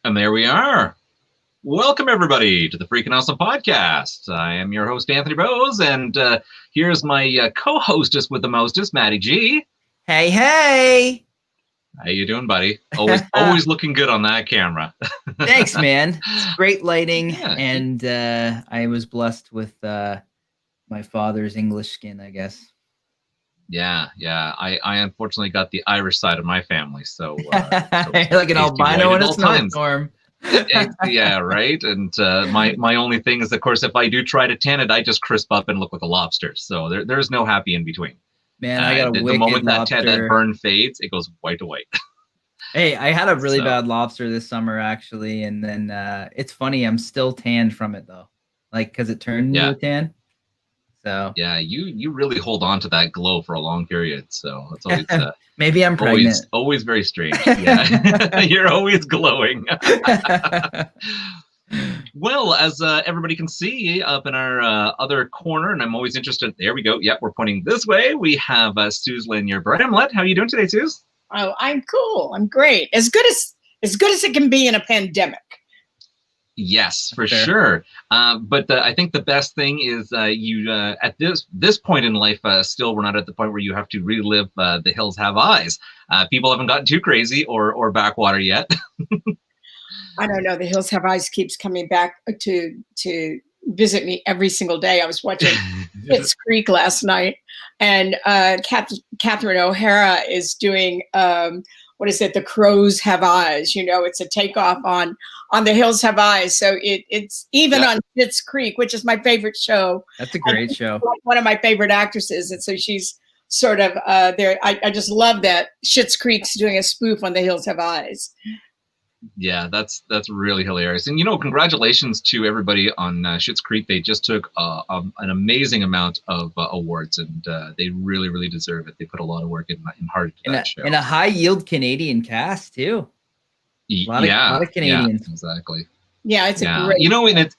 And there we are. Welcome, everybody, to the Freaking Awesome Podcast. I am your host, Anthony Bose, and here's my co-hostess with the mostest, Maddie G. Hey, hey! How you doing, buddy? Always looking good on that camera. Thanks, man. It's great lighting, and I was blessed with my father's English skin, I guess. Yeah. I unfortunately got the Irish side of my family, so like an albino in a snowstorm. Yeah, right. And my only thing is, of course, if I do try to tan it, I just crisp up and look like a lobster. So there's no happy in between. Man, I got a wicked moment lobster. that burn fades, it goes white to white. Hey, I had a really bad lobster this summer, actually, and then it's funny, I'm still tanned from it though, like because it turned into a tan. So yeah, you really hold on to that glow for a long period. So it's always maybe I'm pregnant. Always very strange. Yeah, you're always glowing. Well, as everybody can see up in our other corner, and I'm always interested. There we go. Yep, we're pointing this way. We have Suze Lanier-Bramlett. How are you doing today, Suze? Oh, I'm cool. I'm great. As good as it can be in a pandemic. Yes, for sure. But I think the best thing is you at this point in life, still we're not at the point where you have to relive The Hills Have Eyes. People haven't gotten too crazy or backwater yet. I don't know. The Hills Have Eyes keeps coming back to visit me every single day. I was watching Schitt's Creek last night, and Catherine O'Hara is doing what is it? The Crows Have Eyes. You know, it's a takeoff on The Hills Have Eyes. So it's even on Schitt's Creek, which is my favorite show. That's a great show. One of my favorite actresses, and so she's sort of there. I just love that Schitt's Creek's doing a spoof on The Hills Have Eyes. Yeah, that's really hilarious. And, congratulations to everybody on Schitt's Creek. They just took an amazing amount of awards, and they really, really deserve it. They put a lot of work and heart into that show. And a high-yield Canadian cast, too. A lot of Canadians. Yeah, exactly. Yeah, it's a great... and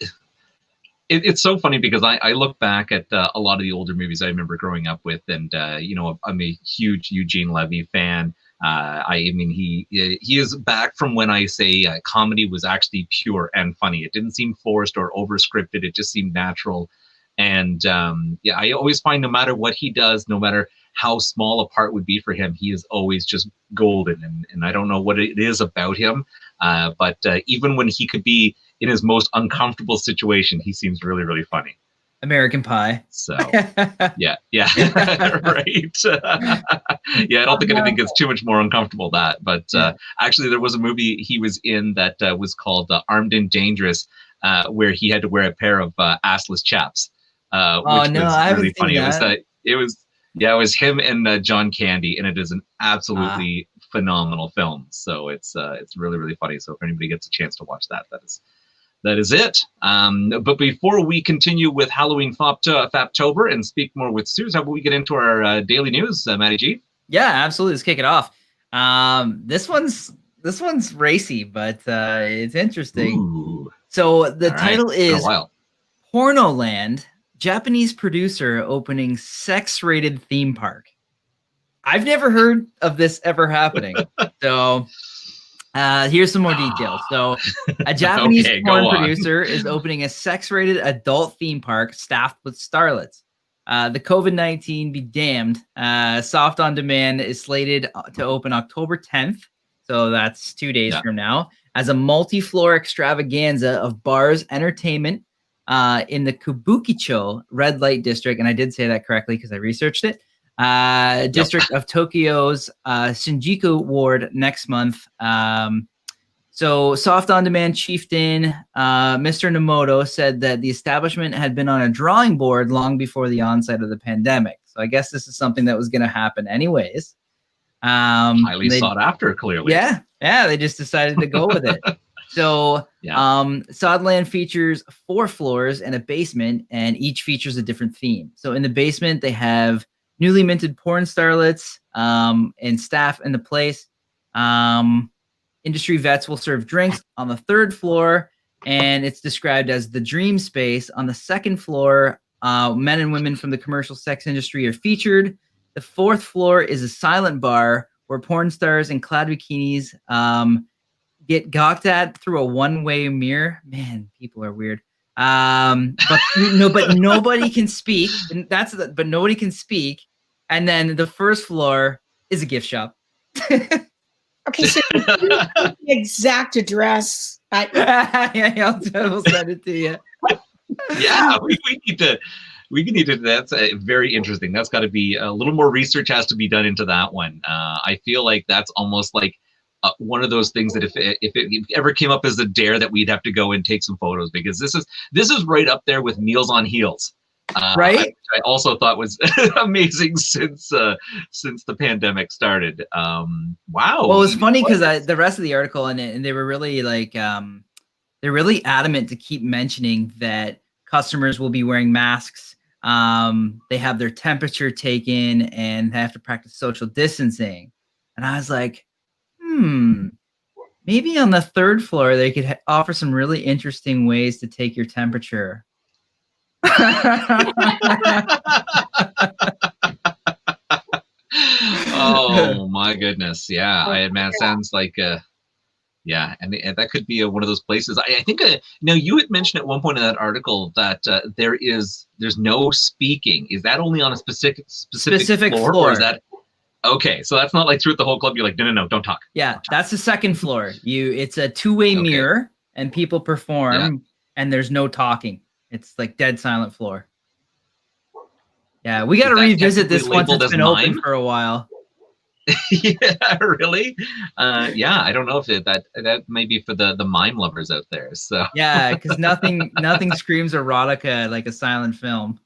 it's so funny because I look back at a lot of the older movies I remember growing up with, and, I'm a huge Eugene Levy fan. He is back from when I say comedy was actually pure and funny. It didn't seem forced or over-scripted. It just seemed natural. And I always find no matter what he does, no matter how small a part would be for him, he is always just golden. And I don't know what it is about him, but even when he could be in his most uncomfortable situation, he seems really, really funny. American Pie. So, yeah, right. I don't think anything gets too much more uncomfortable than that. But actually, there was a movie he was in that was called Armed and Dangerous, where he had to wear a pair of assless chaps, which was really funny. It was him and John Candy, and it is an absolutely phenomenal film. So it's really, really funny. So if anybody gets a chance to watch that is it. But before we continue with Halloween FAPtober and speak more with Suze, how about we get into our daily news, Maddie G? Yeah, absolutely. Let's kick it off. This one's racy, but it's interesting. Ooh. So the title is Pornoland. Japanese producer opening sex-rated theme park. I've never heard of this ever happening. So... here's some more details. So a Japanese porn producer is opening a sex-rated adult theme park staffed with starlets. The COVID-19 be damned. Soft On Demand is slated to open October 10th. So that's 2 days from now, as a multi-floor extravaganza of bars, entertainment in the Kabukicho red light district. And I did say that correctly because I researched it. District of Tokyo's Shinjuku ward next month. So Soft On Demand chieftain Mr. Nomoto said that the establishment had been on a drawing board long before the onset of the pandemic. So I guess this is something that was going to happen anyways. Highly sought after, clearly. Yeah, they just decided to go with it. So Sodland features 4 floors and a basement, and each features a different theme. So in the basement, they have newly minted porn starlets and staff in the place. Industry vets will serve drinks on the 3rd floor, and it's described as the dream space. On the 2nd floor, men and women from the commercial sex industry are featured. The 4th floor is a silent bar where porn stars in clad bikinis get gawked at through a one-way mirror. Man, people are weird. But nobody can speak, and but nobody can speak. And then the first floor is a gift shop. Okay, so the exact address. Yeah, I'll send it to you. Yeah, we need to. That's very interesting. That's got to be a little more research has to be done into that one. I feel like that's almost like one of those things that if it ever came up as a dare that we'd have to go and take some photos, because this is right up there with Meals on Heels. Right. I also thought was amazing since the pandemic started. Wow. Well, it was funny because the rest of the article and they were really like they're really adamant to keep mentioning that customers will be wearing masks. They have their temperature taken and have to practice social distancing. And I was like, maybe on the third floor they could offer some really interesting ways to take your temperature. Oh my goodness. Yeah. Man, sounds like yeah, and that could be one of those places. I think now you had mentioned at one point in that article that there's no speaking. Is that only on a specific floor? Or is that okay? So that's not like throughout the whole club. You're like, no, don't talk. Yeah, don't talk. That's the second floor. It's a two-way mirror, and people perform, and there's no talking. It's like dead silent floor. Yeah, we got to revisit this once it's been open for a while. Yeah, really? Yeah, I don't know if that may be for the mime lovers out there. So yeah, because nothing screams erotica like a silent film.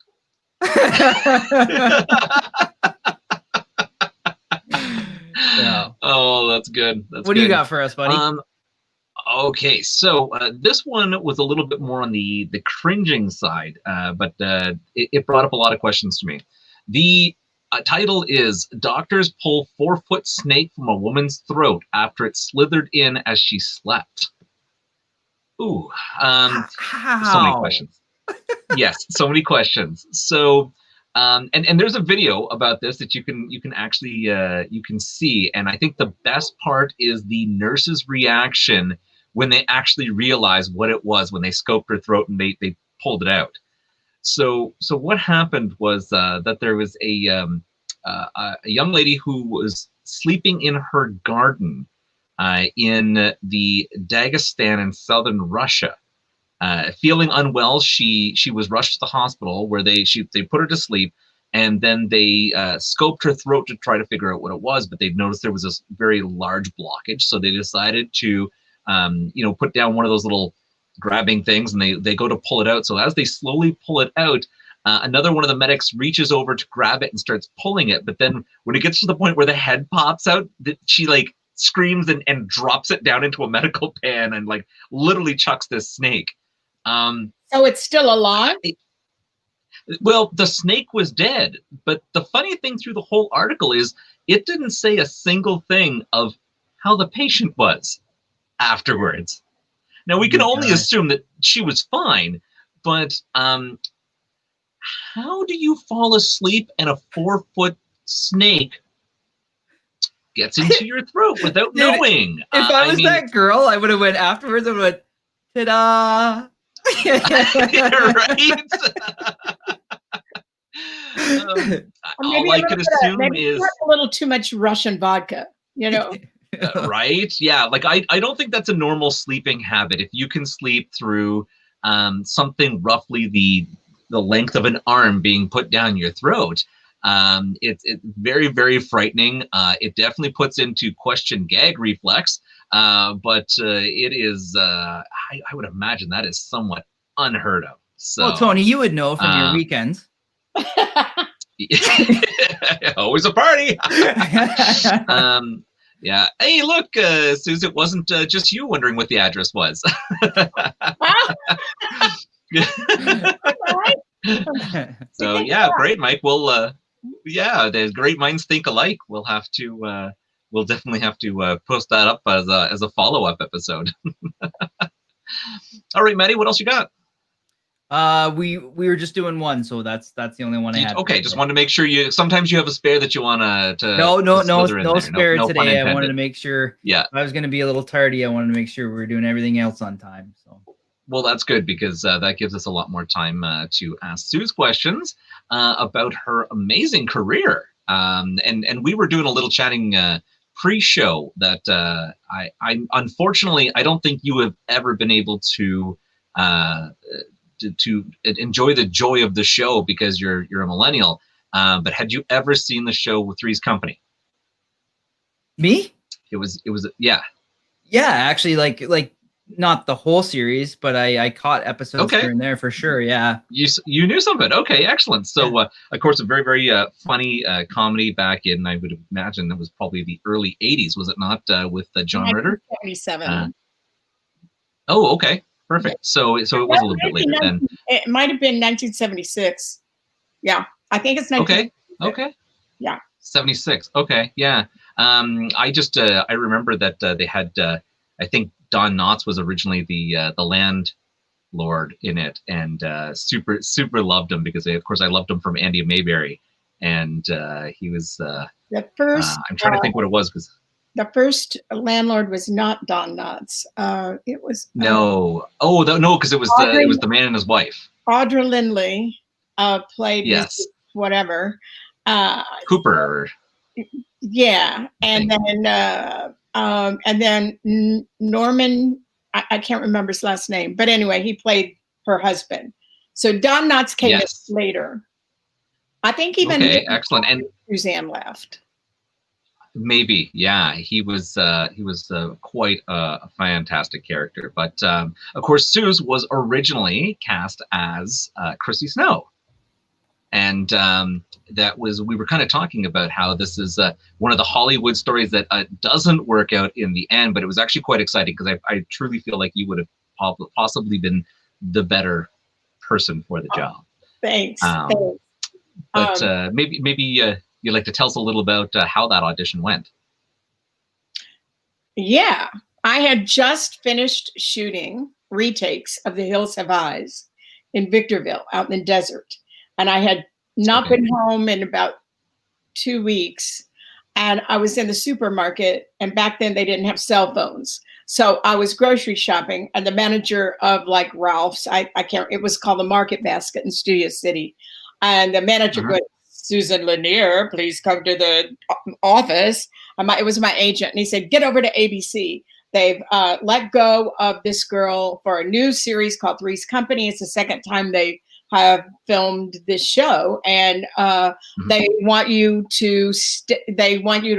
Oh, that's good. What do you got for us, buddy? Okay, so this one was a little bit more on the cringing side, but it brought up a lot of questions to me. The title is "Doctors Pull 4-Foot Snake from a Woman's Throat After It Slithered In as She Slept." Ooh, so many questions. Yes, so many questions. So, and there's a video about this that you can actually you can see, and I think the best part is the nurse's reaction when they actually realized what it was when they scoped her throat and they pulled it out. So what happened was that there was a young lady who was sleeping in her garden in the Dagestan in southern Russia. Feeling unwell, she was rushed to the hospital where they put her to sleep, and then they scoped her throat to try to figure out what it was, but they noticed there was this very large blockage, so they decided to put down one of those little grabbing things, and they go to pull it out. So as they slowly pull it out, another one of the medics reaches over to grab it and starts pulling it, but then when it gets to the point where the head pops out, she like screams and drops it down into a medical pan and like literally chucks this snake. So it's still alive? Well, the snake was dead, but the funny thing through the whole article is it didn't say a single thing of how the patient was afterwards. Now, we can only assume that she was fine, but how do you fall asleep and a 4-foot snake gets into your throat without knowing? If I was that girl, I would have went afterwards and went, ta-da! Right? All I could assume is a little too much Russian vodka, right? Yeah, like I don't think that's a normal sleeping habit. If you can sleep through something roughly the length of an arm being put down your throat, it's very, very frightening. It definitely puts into question gag reflex, but it is I would imagine that is somewhat unheard of. So, well, Tony, you would know from your weekends. Always a party. Yeah. Hey, look, Suze, it wasn't just you wondering what the address was. So yeah, great, Mike. We'll yeah, the great minds think alike. We'll definitely have to post that up as a follow-up episode. All right, Maddie, what else you got? We were just doing one, so that's the only one I had. Okay, just wanted to make sure sometimes you have a spare that you want to no to spare no today. I wanted to make sure. Yeah, I was going to be a little tardy. I wanted to make sure we were doing everything else on time. So. Well, that's good because that gives us a lot more time to ask Suze questions about her amazing career. And we were doing a little chatting pre-show that I unfortunately I don't think you have ever been able to enjoy the joy of the show because you're a millennial. But had you ever seen the show with Three's Company? Me? It was yeah. Yeah, actually, like not the whole series, but I caught episodes here and there for sure. Yeah. You knew some of it. Okay, excellent. So of course a very, very funny comedy back in, I would imagine that was probably the early 80s, was it not, with John Ritter? 1977. Oh, okay. Perfect. So it was a little bit later then. It might have been 1976. Yeah. I think it's 1976. Okay. Yeah. 76. Okay. Yeah. I just I remember that they had I think Don Knotts was originally the landlord in it, and super loved him because of course I loved him from Andy Mayberry, and he was the first. I'm trying to think what it was because the first landlord was not Don Knotts. It was no. No, because it was the man and his wife. Audra Lindley played whatever Cooper. Yeah, and then Norman, I can't remember his last name, but anyway, he played her husband. So Don Knotts came in later. I think even excellent. And Suzanne left. Maybe, yeah, he was quite a fantastic character. But of course, Suze was originally cast as Chrissy Snow. And we were kind of talking about how this is one of the Hollywood stories that doesn't work out in the end, but it was actually quite exciting because I truly feel like you would have possibly been the better person for the job. Thanks. But maybe you'd like to tell us a little about how that audition went. Yeah, I had just finished shooting retakes of The Hills Have Eyes in Victorville out in the desert. And I had not been home in about 2 weeks. And I was in the supermarket. And back then they didn't have cell phones. So I was grocery shopping. And the manager of like Ralph's, it was called the Market Basket in Studio City. And the manager goes, Suze Lanier, please come to the office. It was my agent. And he said, get over to ABC. They've let go of this girl for a new series called Three's Company. It's the second time they have filmed this show, and they want you to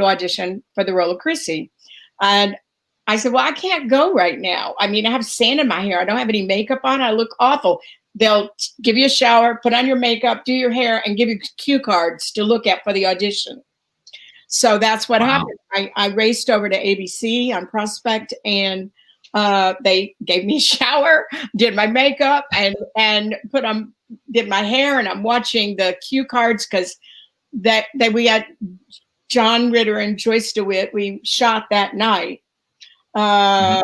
audition for the role of Chrissy. And I said, well, I can't go right now. I mean, I have sand in my hair. I don't have any makeup on. I look awful. They'll give you a shower, put on your makeup, do your hair, and give you cue cards to look at for the audition. So that's what happened. I raced over to ABC on Prospect, and they gave me a shower, did my makeup, and did my hair, and I'm watching the cue cards because we had John Ritter and Joyce DeWitt. We shot that night the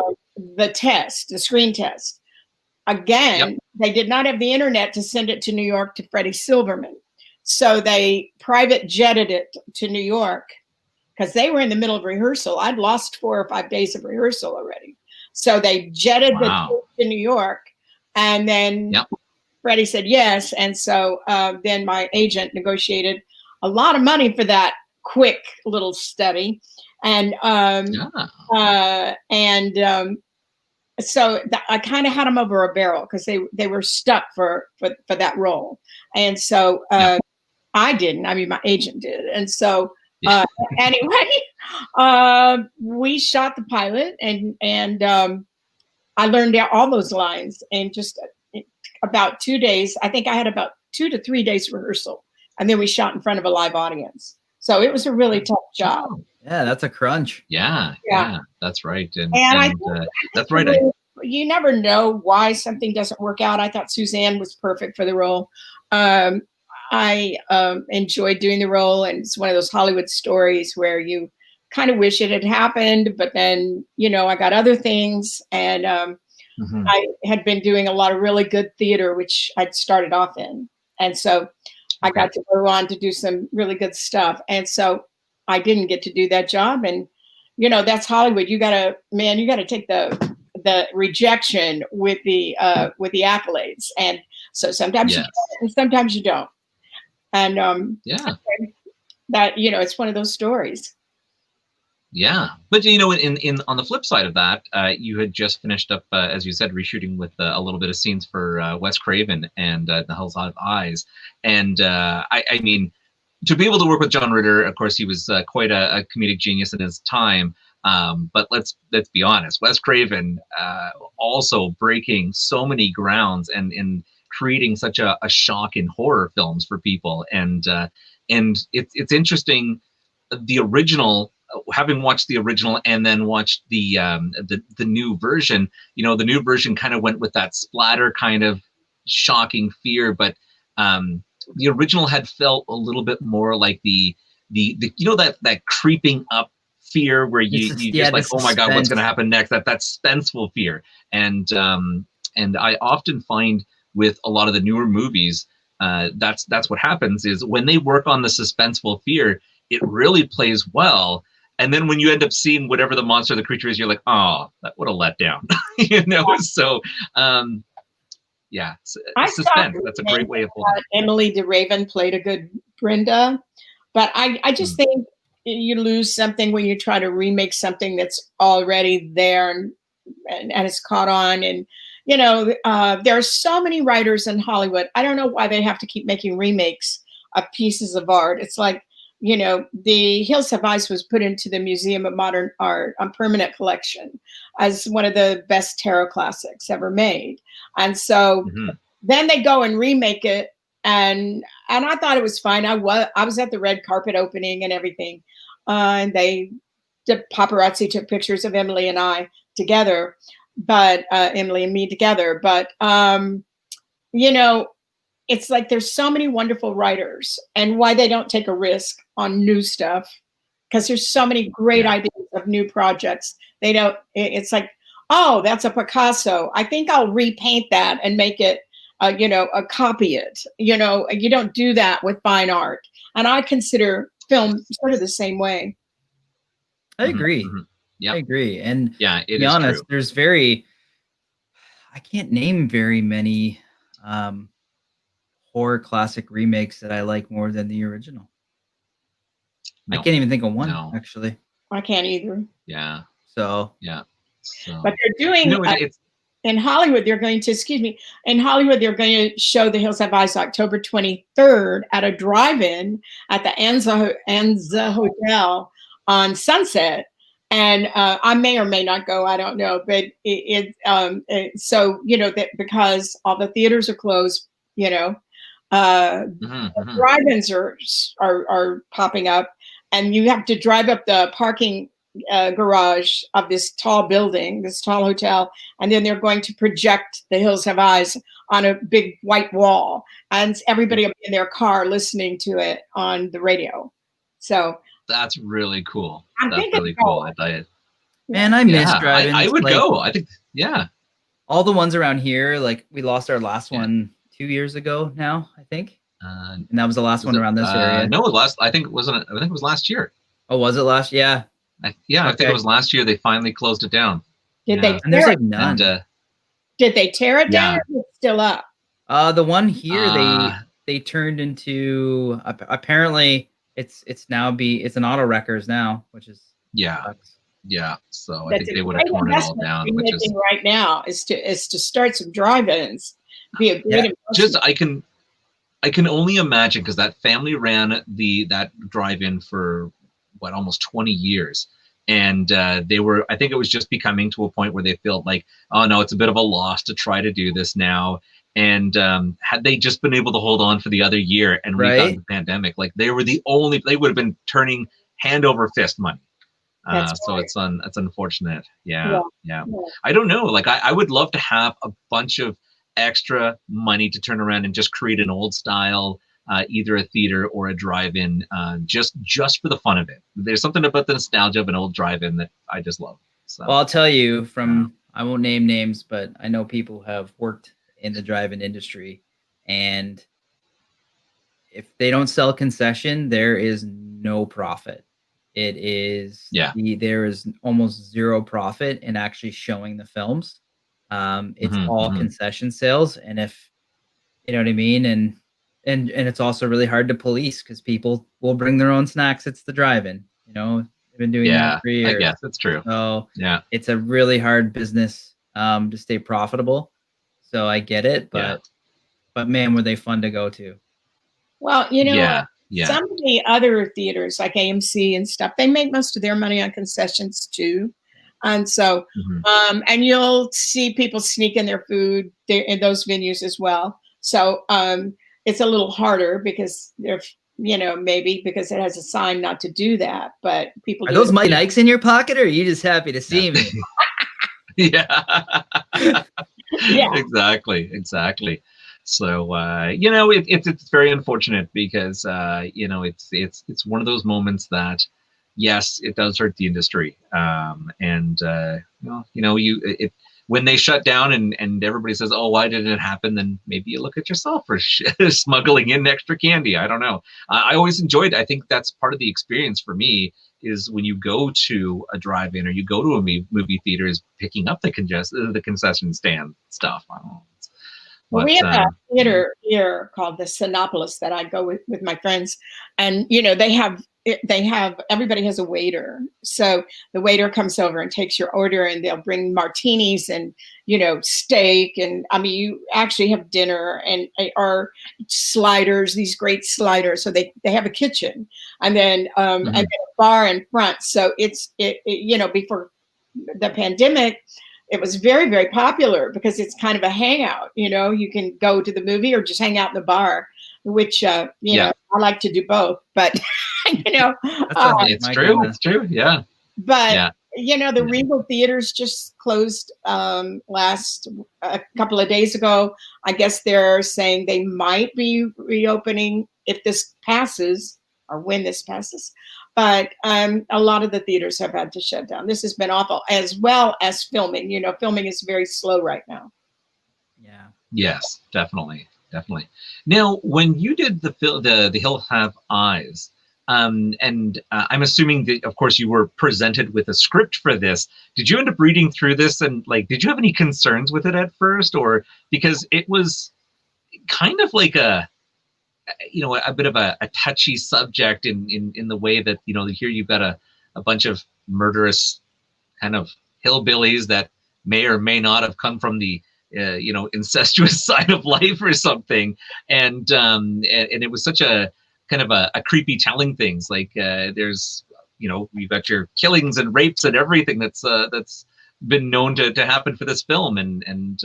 screen test. Again, they did not have the internet to send it to New York to Freddie Silverman. So they private jetted it to New York because they were in the middle of rehearsal. I'd lost 4 or 5 days of rehearsal already. So they jetted the trip to New York, and then Freddie said yes. And so then my agent negotiated a lot of money for that quick little study. And so I kind of had them over a barrel because they were stuck for that role. And so I didn't. I mean, my agent did. And so anyway, we shot the pilot, and I learned all those lines in just about 2 days. I think I had about 2 to 3 days rehearsal, and then we shot in front of a live audience. So it was a really tough job. Yeah, that's a crunch. Yeah, that's right. And I think that's right. You never know why something doesn't work out. I thought Suzanne was perfect for the role. I enjoyed doing the role, and it's one of those Hollywood stories where you kind of wish it had happened, but then, I got other things. And I had been doing a lot of really good theater, which I'd started off in. And so I got to go on to do some really good stuff. And so I didn't get to do that job. And, you know, that's Hollywood. You gotta take the rejection with the accolades. And so sometimes you get it and sometimes you don't. And that, you know, it's one of those stories. Yeah, but you know, in on the flip side of that, you had just finished up, as you said, reshooting with a little bit of scenes for Wes Craven and The Hills Have Eyes, and I mean, to be able to work with John Ritter, of course, he was quite a comedic genius in his time. But let's be honest, Wes Craven also breaking so many grounds and creating such a shock in horror films for people, and it's interesting, the original. Having watched the original and then watched the new version, you know, the new version kind of went with that splatter kind of shocking fear, but the original had felt a little bit more like the you know, that creeping up fear where you just like, oh my God, what's going to happen next? That suspenseful fear, and I often find with a lot of the newer movies, that's what happens is when they work on the suspenseful fear, it really plays well. And then when you end up seeing whatever the monster, the creature is, you're like, oh, that would have let down, you know? So, yeah, suspense. That's a great way of holding it. Emily de Raven played a good Brenda, but I just think you lose something when you try to remake something that's already there and it's caught on. And, you know, there are so many writers in Hollywood. I don't know why they have to keep making remakes of pieces of art. It's like, you know, The Hills Have Eyes was put into the Museum of Modern Art on permanent collection as one of the best tarot classics ever made. And so then they go and remake it. And I thought it was fine. I was at the red carpet opening and everything. And the paparazzi took pictures of Emily and I together, but Emily and me together. But, you know, it's like there's so many wonderful writers, and why they don't take a risk on new stuff, because there's so many great ideas of new projects. They don't, it's like, oh, that's a Picasso. I think I'll repaint that and make it, you know, copy it. You know, you don't do that with fine art. And I consider film sort of the same way. I agree. Yeah, I agree. And yeah, to be honest, there's I can't name very many horror classic remakes that I like more than the original. I can't even think of one, actually. I can't either. Yeah. So. Yeah. So. But they're doing, in Hollywood, they're going to, in Hollywood, they're going to show The Hills Have Eyes October 23rd at a drive-in at the Anza Hotel on Sunset. And I may or may not go, I don't know. But so, you know, that because all the theaters are closed, you know, drive-ins are popping up, and you have to drive up the parking garage of this tall building, this tall hotel, and then they're going to project The Hills Have Eyes on a big white wall, and everybody will be in their car listening to it on the radio. So that's really cool. That's really cool. I thought it. Man, I miss drive-ins. I would go. I think, all the ones around here, like we lost our last one 2 years ago now, I think. And that was the last one around this area. No, I think it was last year. Oh, was it last? Yeah. I think it was last year. They finally closed it down. Did they? And there's like none. Did they tear it down? Or is it still up? The one here they turned into apparently it's an auto wreckers now, which is sucks. Yeah. So I think they would have torn it all down. Which is right now is to start some drive-ins. Be a great I can only imagine, because that family ran that drive-in for almost 20 years, and they were, I think it was just becoming to a point where they felt like, oh no, it's a bit of a loss to try to do this now. And had they just been able to hold on for the other year and regotten the pandemic, like they would have been turning hand over fist money. So it's unfortunate. Yeah. I don't know. Like I would love to have a bunch of extra money to turn around and just create an old style, either a theater or a drive-in, just for the fun of it. There's something about the nostalgia of an old drive-in that I just love. So, well, I'll tell you, from I won't name names, but I know people who have worked in the drive-in industry, and if they don't sell concession, there is no profit. It is there is almost zero profit in actually showing the films. It's all concession sales, and if you know what I mean, and it's also really hard to police because people will bring their own snacks. It's the drive-in, you know. They've been doing that for years. I guess that's true. So it's a really hard business to stay profitable. So I get it, but man, were they fun to go to? Well, you know, some of the other theaters like AMC and stuff, they make most of their money on concessions too. And so, and you'll see people sneaking their food in those venues as well. So it's a little harder because they're, you know, maybe because it has a sign not to do that, but people are those Mike Nikes in your pocket, or are you just happy to see me? Yeah, exactly. So you know, it's very unfortunate because you know, it's one of those moments that yes, it does hurt the industry, and when they shut down and everybody says, oh, why did it happen? Then maybe you look at yourself for smuggling in extra candy. I don't know. I always enjoyed, I think that's part of the experience for me is when you go to a drive-in or you go to a movie theater is picking up the concession stand stuff. I don't know. Well, we have a theater here called the Sinopolis that I go with my friends, and you know they have everybody has a waiter, so the waiter comes over and takes your order, and they'll bring martinis and you know steak, and I mean you actually have dinner and or sliders, these great sliders. So they have a kitchen, and then and then a bar in front. So it's you know before the pandemic. It was very, very popular because it's kind of a hangout. You know, you can go to the movie or just hang out in the bar, which, you know, I like to do both. But, you know, it's true. It's true. Yeah. But, you know, the Regal Theaters just closed a couple of days ago. I guess they're saying they might be reopening if this passes or when this passes. But a lot of the theaters have had to shut down. This has been awful, as well as filming. You know, filming is very slow right now. Yeah. Yes, definitely. Now, when you did the Hills Have Eyes, and I'm assuming that, of course, you were presented with a script for this. Did you end up reading through this and did you have any concerns with it at first, or because it was kind of like a bit of a touchy subject in the way that, you know, here you've got a bunch of murderous kind of hillbillies that may or may not have come from the, incestuous side of life or something. And it was such a kind of a creepy telling things there's, you know, you've got your killings and rapes and everything that's been known to happen for this film. And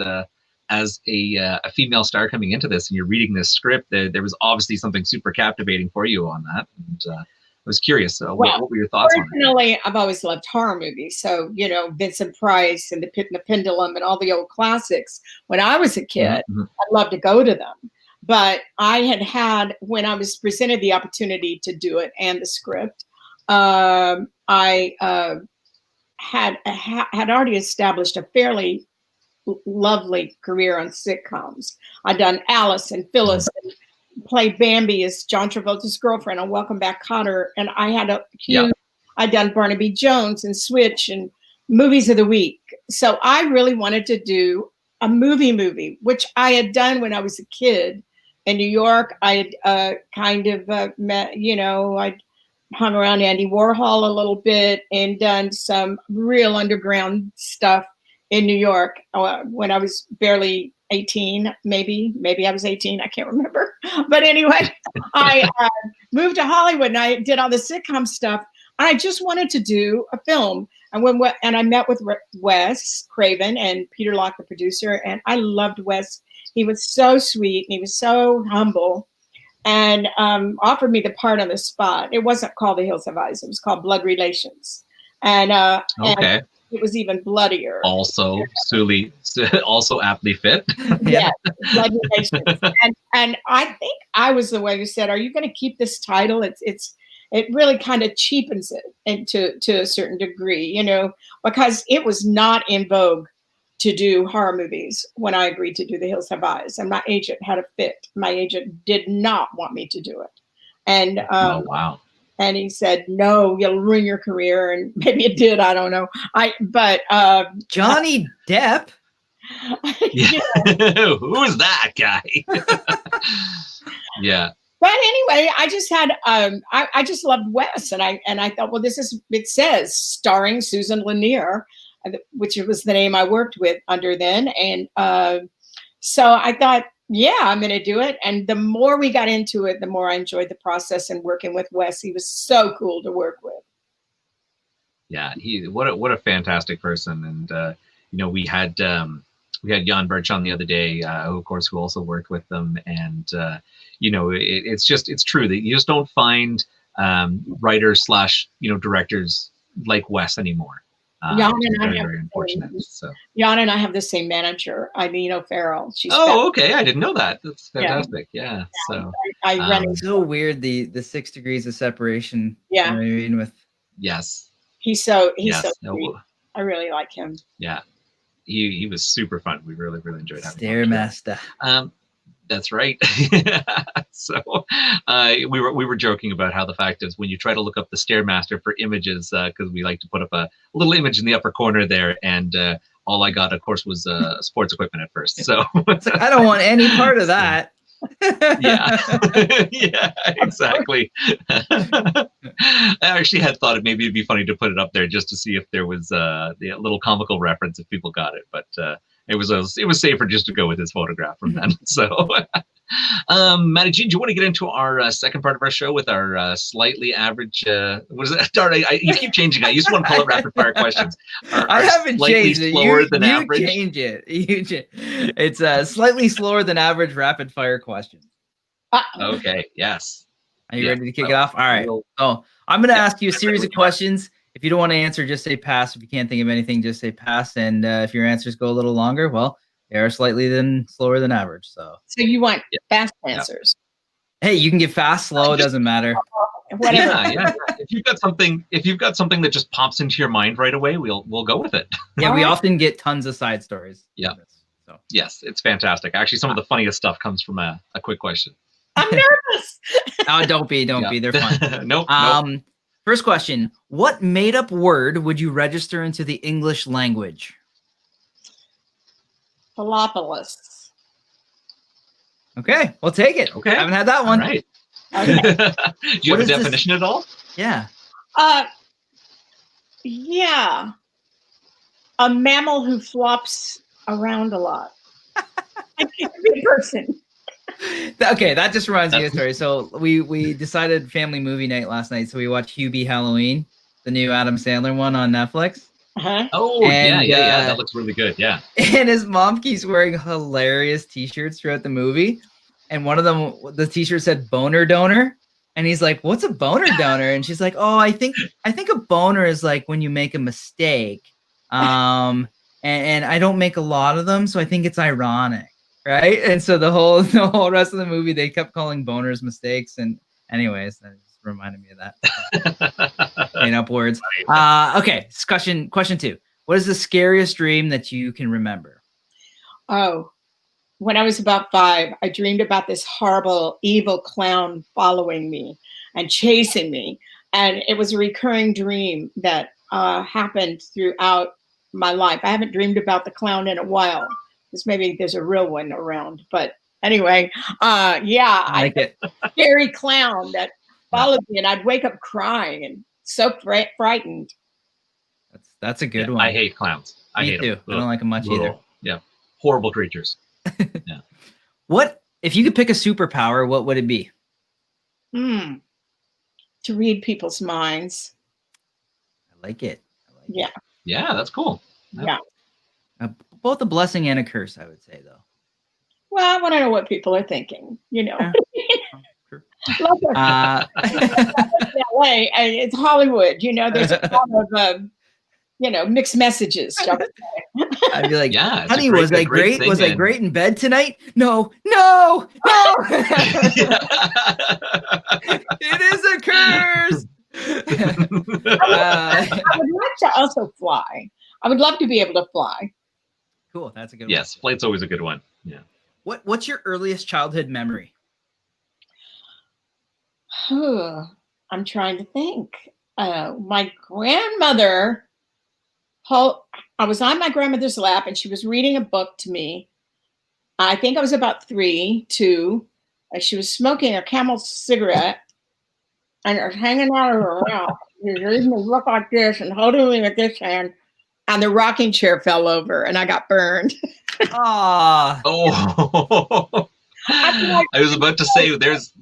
as a female star coming into this and you're reading this script, there was obviously something super captivating for you on that. And I was curious, what were your thoughts on it? Personally, I've always loved horror movies. So, you know, Vincent Price and The Pit and the Pendulum and all the old classics. When I was a kid, I'd love to go to them. But I had, when I was presented the opportunity to do it and the script, I had already established a fairly lovely career on sitcoms. I'd done Alice and Phyllis and played Bambi as John Travolta's girlfriend on Welcome Back, Kotter. And I had I'd done Barnaby Jones and Switch and Movies of the Week. So I really wanted to do a movie, which I had done when I was a kid in New York. I had met, you know, I'd hung around Andy Warhol a little bit and done some real underground stuff in New York when I was barely 18, maybe I was 18, I can't remember. But anyway, I moved to Hollywood and I did all the sitcom stuff. I just wanted to do a film. And I met with Wes Craven and Peter Locke, the producer, and I loved Wes. He was so sweet and he was so humble and offered me the part on the spot. It wasn't called The Hills Have Eyes. It was called Blood Relations. And okay. It was even bloodier. Also, also aptly fit. Yeah, Blood Relations. And I think I was the one who said, "Are you going to keep this title?" It really kind of cheapens it to a certain degree, you know, because it was not in vogue to do horror movies when I agreed to do The Hills Have Eyes, and my agent had a fit. My agent did not want me to do it, and Oh wow. and he said, "No, you'll ruin your career." And maybe it did. I don't know. Johnny Depp. Yeah. Who is that guy? Yeah. But anyway, I just had I just loved Wes, and I thought, well, it says starring Suze Lanier, which was the name I worked with under then, and so I thought, yeah, I'm going to do it. And the more we got into it, the more I enjoyed the process and working with Wes. He was so cool to work with. Yeah, what a fantastic person, and we had Jan Birch on the other day, who, of course, who also worked with them, and it's true that you just don't find writers / directors like Wes anymore. Jan and I very unfortunate. So Jan and I have the same manager, Eileen O'Farrell. She's okay, I didn't know that. That's fantastic. Yeah. So I run it's so weird the 6 degrees of separation. Yeah. You know what I mean? With yes. He's so yes. sweet. I really like him. Yeah. He was super fun. We really, really enjoyed having him. Stairmaster. That's right. So we were joking about how the fact is when you try to look up the Stairmaster for images, because we like to put up a little image in the upper corner there, and all I got, of course, was sports equipment at first. So I don't want any part of that. Yeah. Yeah, exactly. I actually had thought maybe it'd be funny to put it up there just to see if there was the little comical reference if people got it, but it was safer just to go with his photograph from then. So Maddie G, do you want to get into our second part of our show with our slightly average what is it? Darn, you keep changing. I used to want to call it rapid fire questions. I haven't changed it. You average. Change it. It's slightly slower than average rapid fire questions. Okay. Yes. Are you ready to kick it off? All right. So I'm going to ask you a series of questions. If you don't want to answer, just say pass. If you can't think of anything, just say pass. And if your answers go a little longer, well, they are slightly slower than average. So you want fast answers? Hey, you can get fast, slow. It doesn't matter. Whatever. Yeah. If you've got something that just pops into your mind right away, we'll go with it. Yeah, we often get tons of side stories. Yeah. So yes, it's fantastic. Actually, some of the funniest stuff comes from a quick question. I'm nervous. Oh, don't be. They're fun. Nope. First question: what made-up word would you register into the English language? Philopolis. Okay, we'll take it. Okay, I haven't had that one. All right. Okay. Do you have a definition at all? Yeah. Yeah. A mammal who flops around a lot. Every person. Okay, that just reminds me of a story. So we decided family movie night last night, so we watched Hubie Halloween, the new Adam Sandler one on Netflix. Uh-huh. Oh, and, yeah. That looks really good. Yeah. And his mom keeps wearing hilarious T-shirts throughout the movie, and one of them, the T-shirt said "boner donor," and he's like, "What's a boner donor?" And she's like, "Oh, I think a boner is like when you make a mistake, and I don't make a lot of them, so I think it's ironic." Right. And so the whole rest of the movie, they kept calling boners mistakes. And anyways, that just reminded me of that. Made up words. Okay. Question 2. What is the scariest dream that you can remember? Oh, when I was about 5, I dreamed about this horrible, evil clown following me and chasing me. And it was a recurring dream that happened throughout my life. I haven't dreamed about the clown in a while. Maybe there's a real one around, but anyway, I like it. Scary clown that followed me, and I'd wake up crying and so frightened. That's a good one. I hate clowns. I hate too. them. I don't like them much either. Yeah, horrible creatures. Yeah. What if you could pick a superpower? What would it be? To read people's minds. I like it. Yeah. Yeah, that's cool. Yeah. Both a blessing and a curse, I would say, though. Well, I want to know what people are thinking, Yeah. LA, it's Hollywood, there's a lot of, mixed messages. I'd be like, yeah, honey, was I great? Was I great in bed tonight? No. It is a curse. I would like to also fly. I would love to be able to fly. Cool. That's a good one. Yes, flight's always a good one. Yeah. What's your earliest childhood memory? I'm trying to think. My grandmother, I was on my grandmother's lap and she was reading a book to me. I think I was about 3, 2. She was smoking a Camel cigarette and it was hanging out of her mouth. She was reading a book like this and holding me with this hand. And the rocking chair fell over and I got burned. Ah. Oh. I was about to say there's.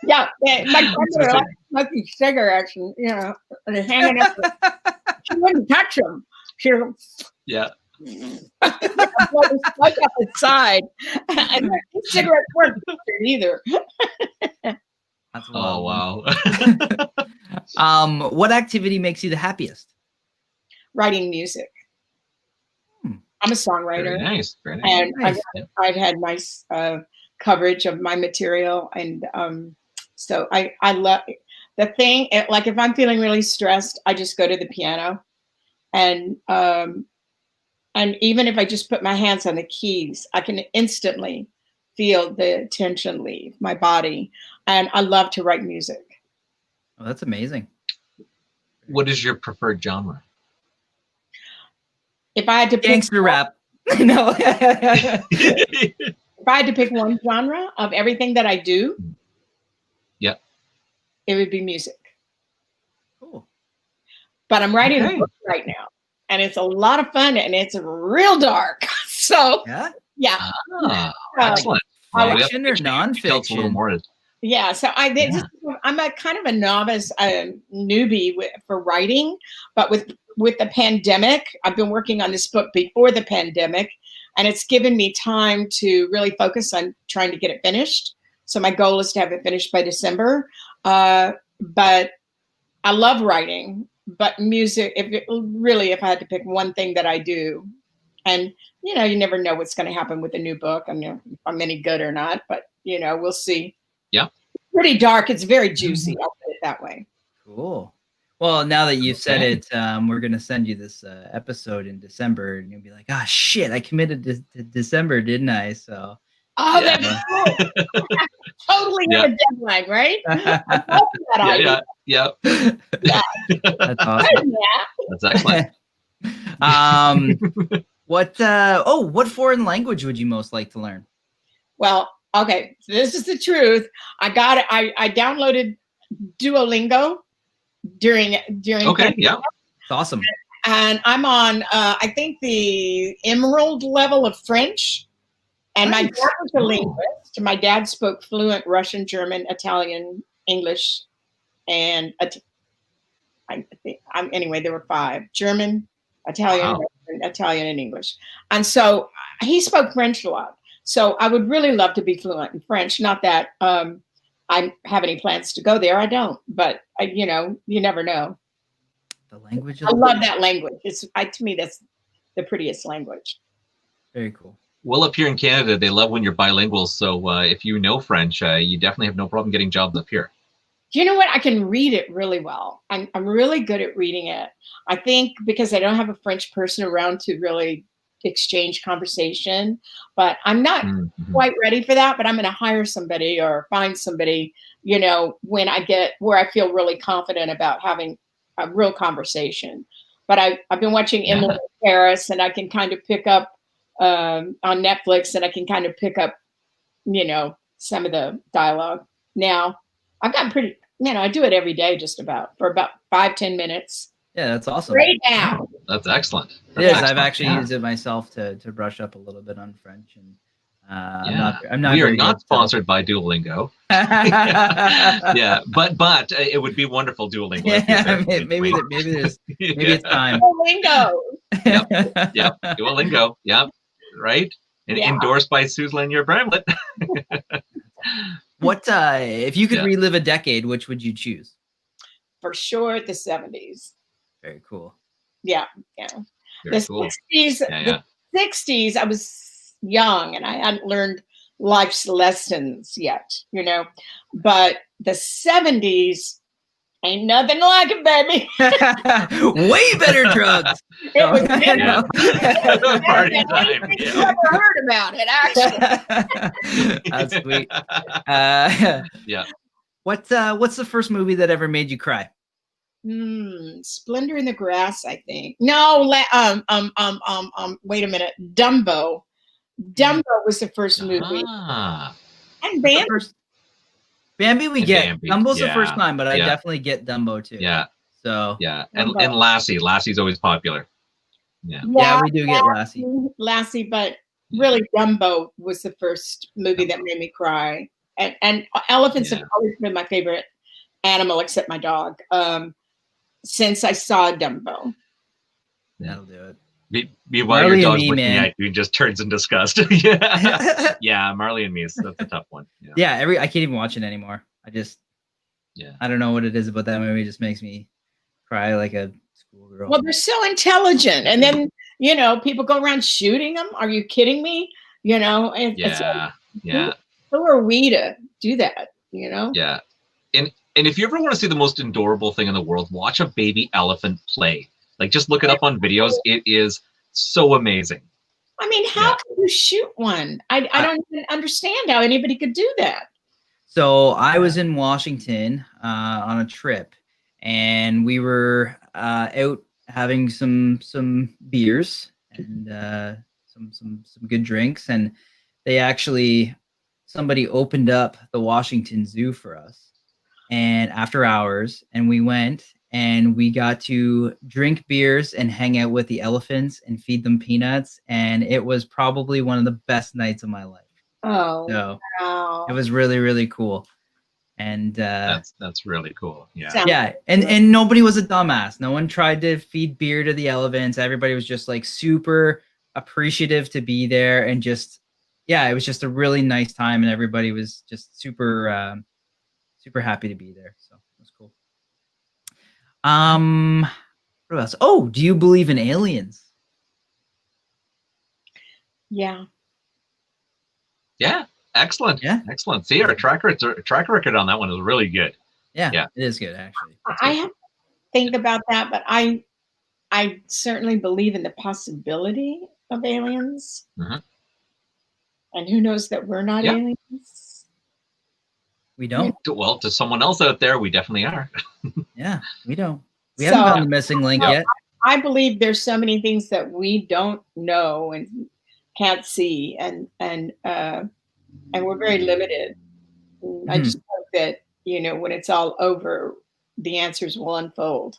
Yeah, my grandmother liked smoking cigarettes and, and hanging up. She wouldn't touch them. She would smoke up the side. And cigarettes weren't either. That's wild. Wow. What activity makes you the happiest? Writing music. I'm a songwriter. Very nice. Very nice. And I've had nice coverage of my material. And so I love the thing. Like if I'm feeling really stressed, I just go to the piano. And even if I just put my hands on the keys, I can instantly feel the tension leave my body. And I love to write music. Oh, that's amazing. What is your preferred genre? If I had to pick gangster rap. No. If I had to pick one genre of everything that I do, it would be music. Cool. But I'm writing a book right now, and it's a lot of fun, and it's real dark. So yeah. Excellent. Fiction or nonfiction? Yeah, so I'm a kind of a novice newbie for writing, but with the pandemic, I've been working on this book before the pandemic, and it's given me time to really focus on trying to get it finished. So my goal is to have it finished by December. But I love writing, but music, if I had to pick one thing that I do, and you never know what's going to happen with a new book. I mean, if I'm any good or not, but we'll see. Yeah. It's pretty dark. It's very juicy. I'll put it that way. Cool. Well, now that you've said it, we're going to send you this episode in December, and you'll be like, shit, I committed to December, didn't I? So. Oh, that's cool. Totally have a deadline, right? Yeah. That's awesome. That's excellent. What foreign language would you most like to learn? Well, okay, so this is the truth. I downloaded Duolingo during Okay, yeah. It's awesome. And I'm on I think the emerald level of French. And my dad was a linguist. My dad spoke fluent Russian, German, Italian, English, and anyway, there were 5: German, Italian, Russian, Italian, and English. And so he spoke French a lot. So I would really love to be fluent in French. Not that I have any plans to go there. I don't. But you never know. The language. I love that language. To me, that's the prettiest language. Very cool. Well, up here in Canada, they love when you're bilingual. So if you know French, you definitely have no problem getting jobs up here. You know what? I can read it really well. I'm really good at reading it. I think because I don't have a French person around to really exchange conversation, but I'm not quite ready for that. But I'm going to hire somebody or find somebody, when I get where I feel really confident about having a real conversation. But I've been watching Emily in Paris, and I can kind of pick up on Netflix, and I can kind of pick up, some of the dialogue. Now I've gotten pretty, I do it every day, just about for about 5-10 minutes. Yeah, that's awesome. Right now. That's excellent. It is. I've actually used it myself to brush up a little bit on French, and I'm not. We are not sponsored by Duolingo. Yeah, but it would be wonderful Duolingo. Yeah, maybe there's it's time. Duolingo. Yep. Duolingo. Yep. Right. And endorsed by Suze Lanier-Bramlett. What if you could relive a decade, which would you choose? For sure, the 70s. Very cool. Yeah. Very the cool. 60s. The 60s, I was young and I hadn't learned life's lessons yet, But the 70s, Ain't nothing like it, baby. Way better drugs. It was Party time. I've Yeah. never heard about it, actually. That's sweet. Yeah. What's the first movie that ever made you cry? Splendor in the Grass, I think. No, wait a minute. Dumbo. Dumbo was the first movie. And Bambi. Bambi we get. Bambi, Dumbo's the first time, but I yeah. definitely get Dumbo too. Yeah. So Yeah. And Lassie. Lassie's always popular. Yeah. Yeah, we do get Lassie. Lassie, but really Dumbo was the first movie that made me cry. And elephants have always been my favorite animal, except my dog. Since I saw Dumbo. That'll do it. While Marley your and dog's Me, looking man. at you, just turns in disgust. Yeah. Yeah, Marley and Me is that's a tough one. Yeah. I can't even watch it anymore. I don't know what it is about that movie. It just makes me cry like a schoolgirl. Well, they're so intelligent, and then people go around shooting them. Are you kidding me? It's like, who are we to do that? Yeah. And if you ever want to see the most adorable thing in the world, watch a baby elephant play. Like, just look it up on videos. It is so amazing. I mean, how can you shoot one? I don't even understand how anybody could do that. So I was in Washington on a trip, and we were out having some beers and some good drinks, and somebody opened up the Washington Zoo for us, and after hours, and we went and we got to drink beers and hang out with the elephants and feed them peanuts, and it was probably one of the best nights of my life. Oh, so wow. It was really, really cool. And that's really cool. And nobody was a dumbass. No one tried to feed beer to the elephants. Everybody was just like super appreciative to be there, and just it was just a really nice time, and everybody was just super super happy to be there. So it was cool. What else? Oh, do you believe in aliens? Yeah. Excellent. Excellent. See, our track record on that one is really good. Yeah. It is good, actually. I have to think about that, but I certainly believe in the possibility of aliens. Mm-hmm. And who knows that we're not aliens? We don't. Well, to someone else out there, we definitely are. Yeah, we don't. We haven't found the missing link yet. I believe there's so many things that we don't know and can't see, and we're very limited. Mm-hmm. I just hope that when it's all over, the answers will unfold.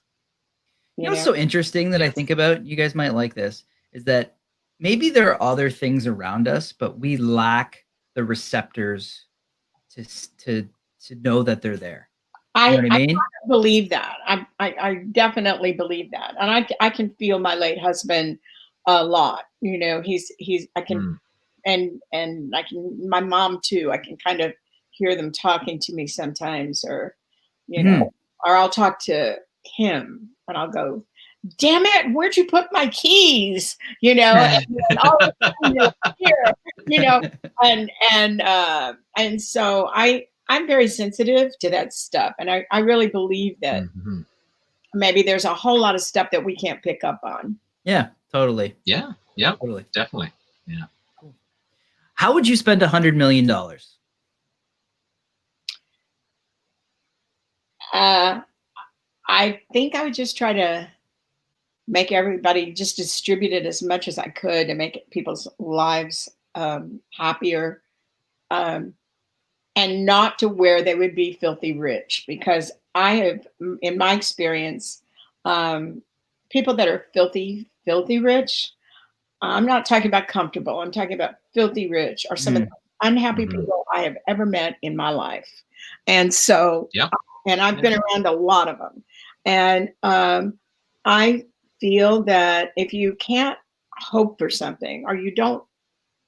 You know what's so interesting that I think about? You guys might like this. Is that maybe there are other things around us, but we lack the receptors to know that they're there. You know what I mean? I believe that. I definitely believe that, and I can feel my late husband a lot. He's I can, and I can, my mom too. I can kind of hear them talking to me sometimes, or or I'll talk to him and I'll go, "Damn it, where'd you put my keys?" And all of a sudden you're here, and so I'm very sensitive to that stuff, and I really believe that maybe there's a whole lot of stuff that we can't pick up on. Yeah, totally. Yeah, totally, definitely. Yeah. Cool. How would you spend $100 million? I think I would just try to make everybody, just distribute it as much as I could to make people's lives happier, and not to where they would be filthy rich, because I have, in my experience, people that are filthy rich, I'm not talking about comfortable, I'm talking about filthy rich, are some of the unhappy people I have ever met in my life. And so, and I've been around a lot of them. And I feel that if you can't hope for something, or you don't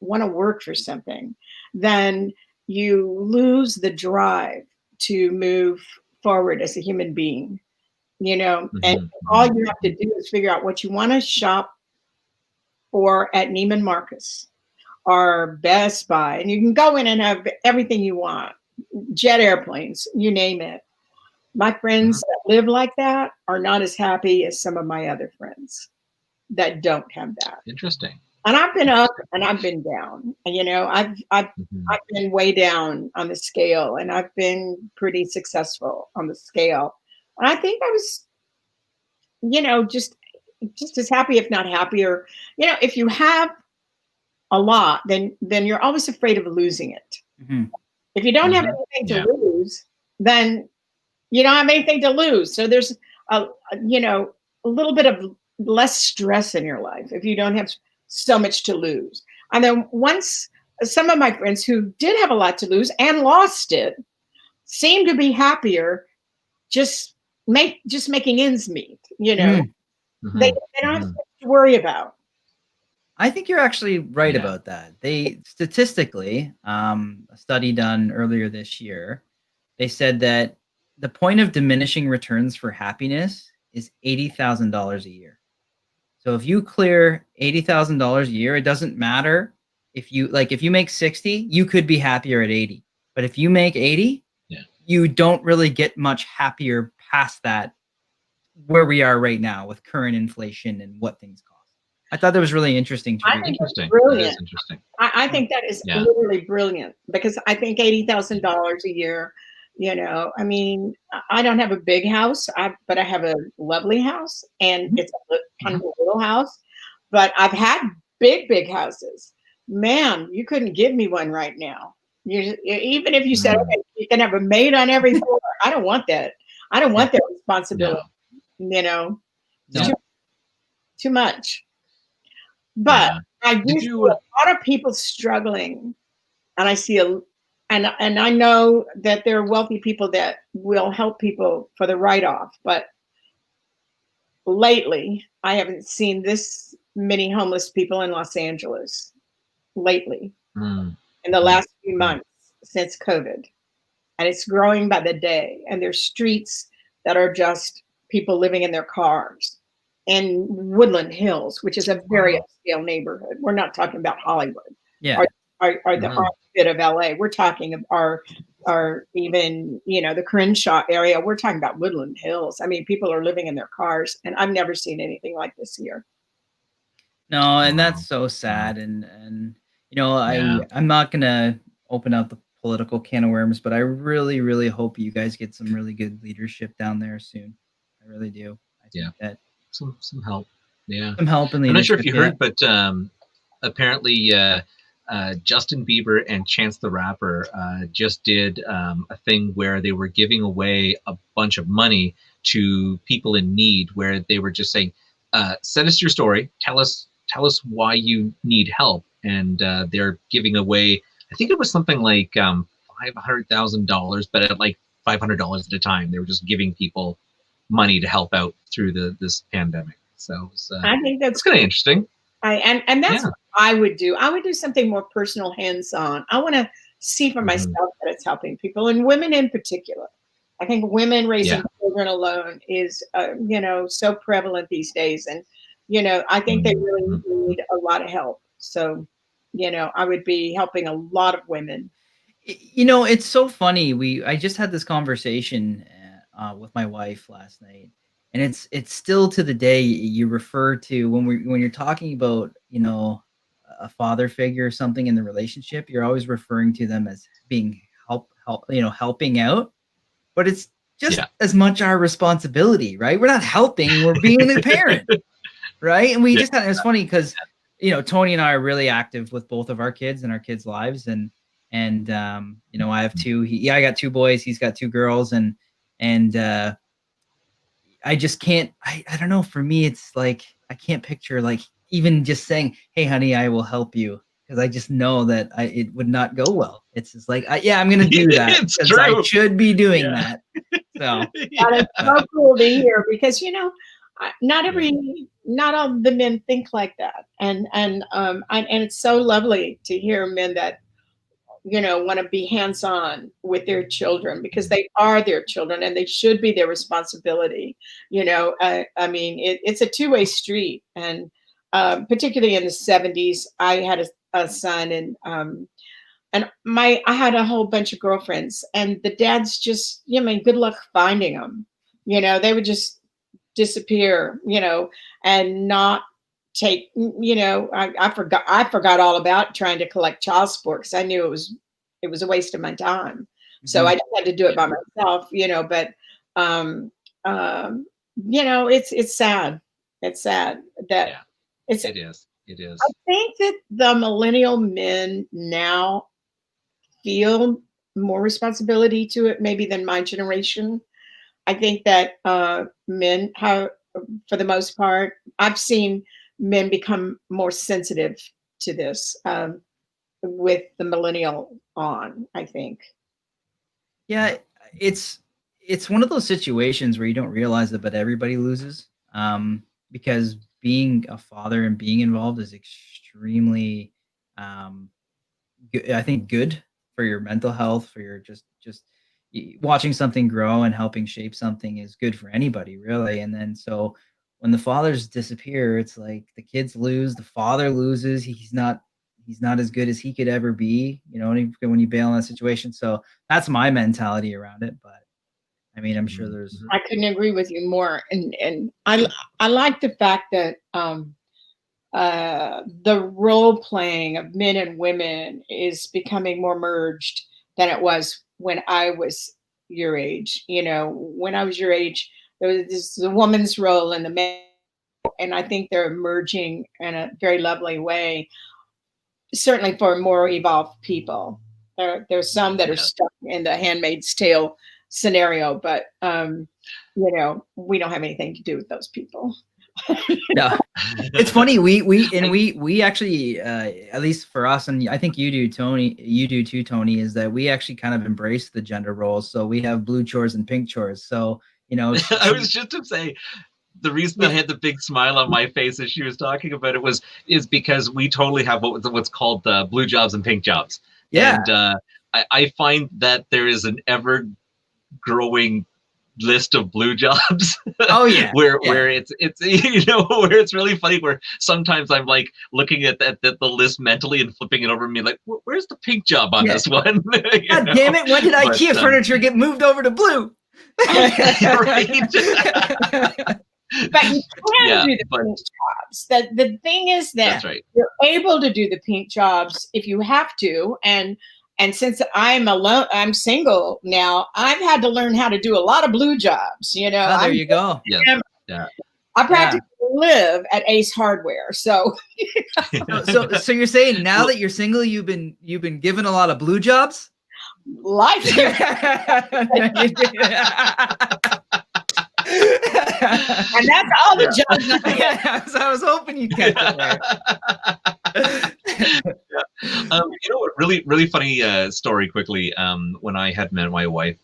want to work for something, then you lose the drive to move forward as a human being, and all you have to do is figure out what you want to shop for at Neiman Marcus or Best Buy, and you can go in and have everything you want, jet airplanes, you name it. My friends that live like that are not as happy as some of my other friends that don't have that. Interesting. And I've been up and I've been down. And, you know, I've been way down on the scale, and I've been pretty successful on the scale. And I think I was, you know, just as happy, if not happier. You know, if you have a lot, then you're always afraid of losing it. If you don't have anything to lose, then you don't have anything to lose. So there's a little bit of less stress in your life if you don't have so much to lose. And then once some of my friends who did have a lot to lose and lost it seem to be happier just making ends meet, you know. They don't have to worry about. I think you're actually right about that. They statistically, a study done earlier this year, they said that the point of diminishing returns for happiness is $80,000 a year. So if you clear $80,000 a year, it doesn't matter if you make 60, you could be happier at 80. But if you make 80, you don't really get much happier past that, where we are right now with current inflation and what things cost. I thought that was really interesting. I think it's brilliant. I think that is literally brilliant, because I think $80,000 a year, you know, I mean, I don't have a big house, but I have a lovely house, and it's a kind of a little house, but I've had big houses. Man, you couldn't give me one right now. Even if you said, okay, you can have a maid on every floor. I don't want that. I don't want that responsibility. You know, too much. But I do see a lot of people struggling, and I see and I know that there are wealthy people that will help people for the write-off. But lately, I haven't seen this many homeless people in Los Angeles lately in the last few months since COVID. And it's growing by the day. And there's streets that are just people living in their cars. In Woodland Hills, which is a very upscale neighborhood. We're not talking about Hollywood. Or the bit of LA. We're talking of our even, you know, the Crenshaw area. We're talking about Woodland Hills. I mean, people are living in their cars, and I've never seen anything like this here. No, and that's so sad. And you know, I'm not gonna open up the political can of worms, but I really, really hope you guys get some really good leadership down there soon. I really do. I think that some help. Some help in leadership. I'm not sure if you heard, but apparently Justin Bieber and Chance the Rapper just did a thing where they were giving away a bunch of money to people in need, where they were just saying, send us your story, tell us why you need help. And they're giving away, I think it was something like $500,000, but at like $500 at a time. They were just giving people money to help out through this pandemic. So I think that's kind of interesting. And that's what I would do. I would do something more personal, hands-on. I want to see for myself that it's helping people, and women in particular. I think women raising children alone is, you know, so prevalent these days. And, you know, I think they really need a lot of help. So, you know, I would be helping a lot of women. You know, it's so funny. I just had this conversation with my wife last night, and it's still to the day you refer to when you're talking about, you know, a father figure or something in the relationship, you're always referring to them as being helping out, but it's just as much our responsibility, right? We're not helping, we're being the parent, right? And we just had, it's funny because, you know, Tony and I are really active with both of our kids and our kids' lives, and you know, I have two. I got two boys, he's got two girls, and I just can't. I don't know. For me, it's like I can't picture like even just saying, "Hey, honey, I will help you," because I just know that it would not go well. It's just like, I'm going to do that because I should be doing that. So that is so cool to hear, because, you know, not all the men think like that, and it's so lovely to hear men that, you know, want to be hands-on with their children, because they are their children and they should be their responsibility. You know, I mean, it's a two-way street. And particularly in the 70s, I had a son, and I had a whole bunch of girlfriends, and the dads just, you know, good luck finding them. You know, they would just disappear, you know, and not take, you know, I forgot all about trying to collect child support because I knew it was a waste of my time. So I just had to do it by myself, you know, but you know, it's sad. It's sad that it is. It is. I think that the millennial men now feel more responsibility to it maybe than my generation. I think that men have, for the most part, I've seen men become more sensitive to this with the millennial on, I think. Yeah, it's one of those situations where you don't realize it, but everybody loses. Because being a father and being involved is extremely, I think, good for your mental health, for your just watching something grow and helping shape something is good for anybody, really. And then so when the fathers disappear, it's like the kids lose, the father loses. He's not as good as he could ever be, you know, when you bail in that situation. So that's my mentality around it. But I mean, I'm sure there's. I couldn't agree with you more, and I like the fact that the role playing of men and women is becoming more merged than it was when I was your age. You know, when I was your age, there was the woman's role and the man, and I think they're emerging in a very lovely way. Certainly for more evolved people. There's some that are stuck in the Handmaid's Tale scenario, but you know, we don't have anything to do with those people. No, it's funny. We actually, at least for us, and I think you do, Tony. You do too, Tony. Is that we actually kind of embrace the gender roles. So we have blue chores and pink chores. So you know, I was just to say. The reason I had the big smile on my face as she was talking about it is because we totally have what's called blue jobs and pink jobs. Yeah. And I find that there is an ever growing list of blue jobs. Oh yeah. where it's you know, where it's really funny, where sometimes I'm like looking at the list mentally and flipping it over and being like, where's the pink job on this one? God damn it, when did IKEA furniture get moved over to blue? Right. But you can do the pink jobs. The thing is that you're able to do the pink jobs if you have to. And since I'm alone, I'm single now, I've had to learn how to do a lot of blue jobs. You know, there you go. Yeah. I practically live at Ace Hardware. So so you're saying now that you're single, you've been given a lot of blue jobs? Life. And that's all the jobs. So I was hoping you'd catch it there. You know what? Really funny story quickly. When I had met my wife,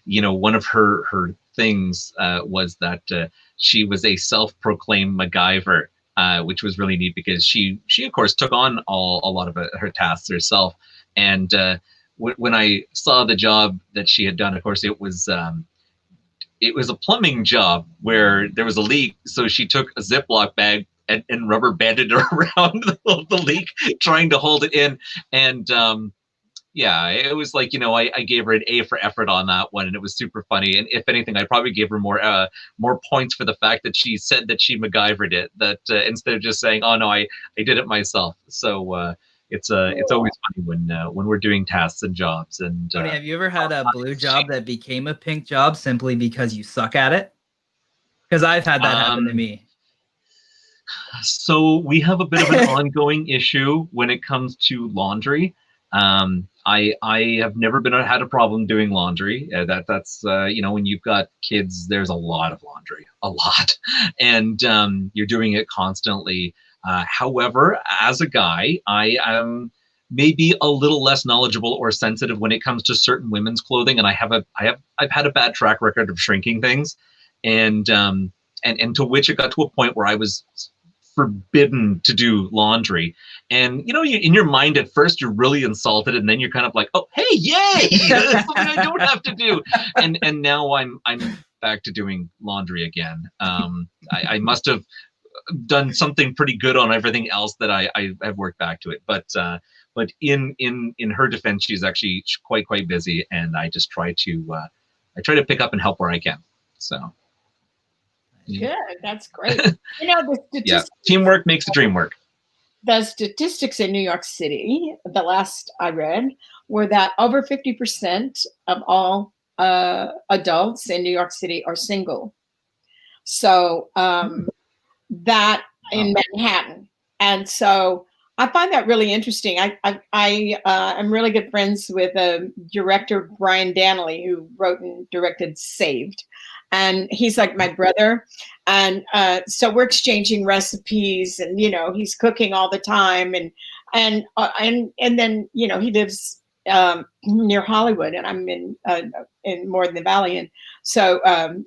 you know, one of her things was that she was a self-proclaimed MacGyver, which was really neat because she of course took on a lot of her tasks herself. And when I saw the job that she had done, of course, it was a plumbing job where there was a leak. So she took a Ziploc bag and rubber banded around the leak, trying to hold it in. And it was like, you know, I gave her an A for effort on that one, and it was super funny. And if anything, I probably gave her more points for the fact that she said that she MacGyvered it, that instead of just saying, oh no, I did it myself. So it's always funny when we're doing tasks and jobs. And Tony, have you ever had a blue job that became a pink job simply because you suck at it? Because I've had that happen to me. So we have a bit of an ongoing issue when it comes to laundry. I have never had a problem doing laundry. That's you know, when you've got kids, there's a lot of laundry, and you're doing it constantly. However, as a guy, I am maybe a little less knowledgeable or sensitive when it comes to certain women's clothing, and I've had a bad track record of shrinking things, and to which it got to a point where I was forbidden to do laundry. And you know, in your mind at first you're really insulted, and then you're kind of like, oh hey, yay, that's something I don't have to do. And now I'm back to doing laundry again. I must have done something pretty good on everything else that I've worked back to it. But in her defense, she's actually quite busy, and I just try to pick up and help where I can. So Good. That's great. You know, the Yeah, statistics, teamwork makes the dream work. the statistics in New York City, the last I read, were that over 50% of all adults in New York City are single. So that in Manhattan. And so I find that really interesting. I am really good friends with director Brian Danley, who wrote and directed Saved. And he's like my brother. And so we're exchanging recipes, and, you know, he's cooking all the time. And then, you know, he lives near Hollywood, and I'm in more in the valley. And so,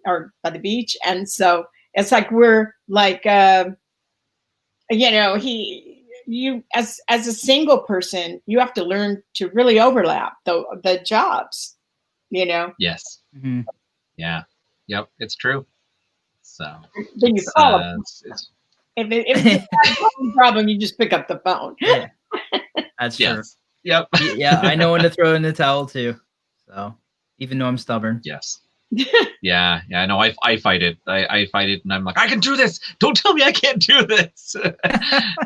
or by the beach. And so it's like, we're like, you know, you as a single person, you have to learn to really overlap the jobs, you know. Yes. Mhm. Yeah. Yep. It's true. So Then you call them. If it's a problem, you just pick up the phone. Yeah, that's true. yes. Yep. Yeah, I know when to throw in the towel too. So even though I'm stubborn. Yes. Yeah. No, I fight it. I fight it, and I'm like, I can do this. Don't tell me I can't do this.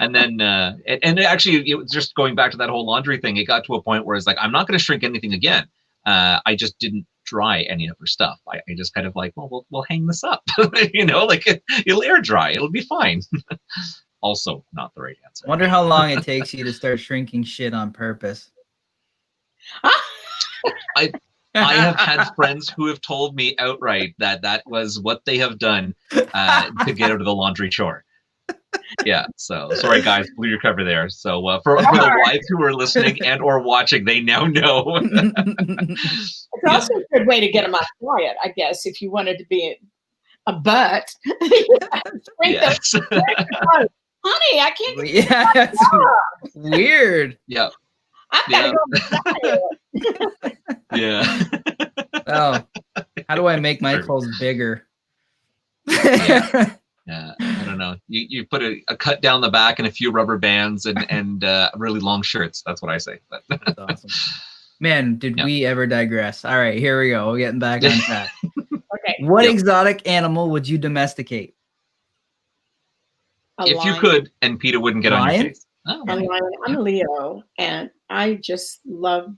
And then, and actually, it was just going back to that whole laundry thing. It got to a point where it's like, I'm not going to shrink anything again. I just didn't dry any of her stuff. I just kind of like, well, we'll hang this up. You know, like it'll air dry. It'll be fine. Also, not the right answer. Wonder how long it takes you to start shrinking shit on purpose. I have had friends who have told me outright that was what they have done to get out of the laundry chore. Yeah, so sorry guys, blew your cover there. So for the wives who are listening and or watching, they now know. It's also a good way to get them off diet, I guess, if you wanted to be a butt. Yes. Honey, I can't. Yeah, that's weird. Yeah. I've got to go on the diet. Yeah. Oh, how do I make my clothes bigger? Yeah, I don't know. You put a cut down the back and a few rubber bands and really long shirts. That's what I say. But That's awesome. Man, did we ever digress? All right, here we go. We're getting back on track. Okay. What exotic animal would you domesticate? A if you could, and PETA wouldn't get on your Lion? case. Oh, A lion. I'm a Leo, and I just love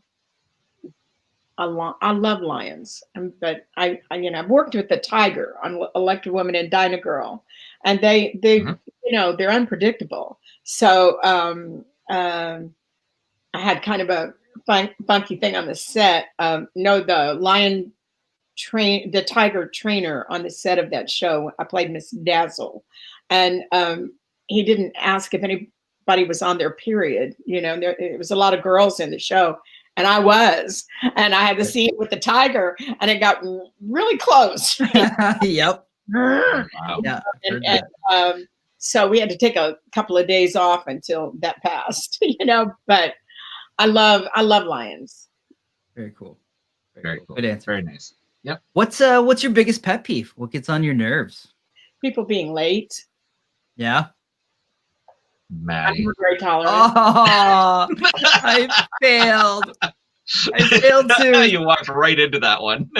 I love lions. But I you know, I've worked with the tiger on Elected Woman and Dinah Girl, and they you know, they're unpredictable. So I had kind of a funky thing on the set. The tiger trainer on the set of that show, I played Miss Dazzle, and he didn't ask if anybody was on their period. You know, it was a lot of girls in the show, and I was, and I had the scene with the tiger, and it got really close. Yep. wow. Yeah. And so we had to take a couple of days off until that passed. You know, but I love lions. Very cool. Very cool. Good answer. Very nice. Yep. What's your biggest pet peeve? What gets on your nerves? People being late. Yeah. Maddie. I'm very tolerant. Oh, I failed. I failed too. You walked right into that one.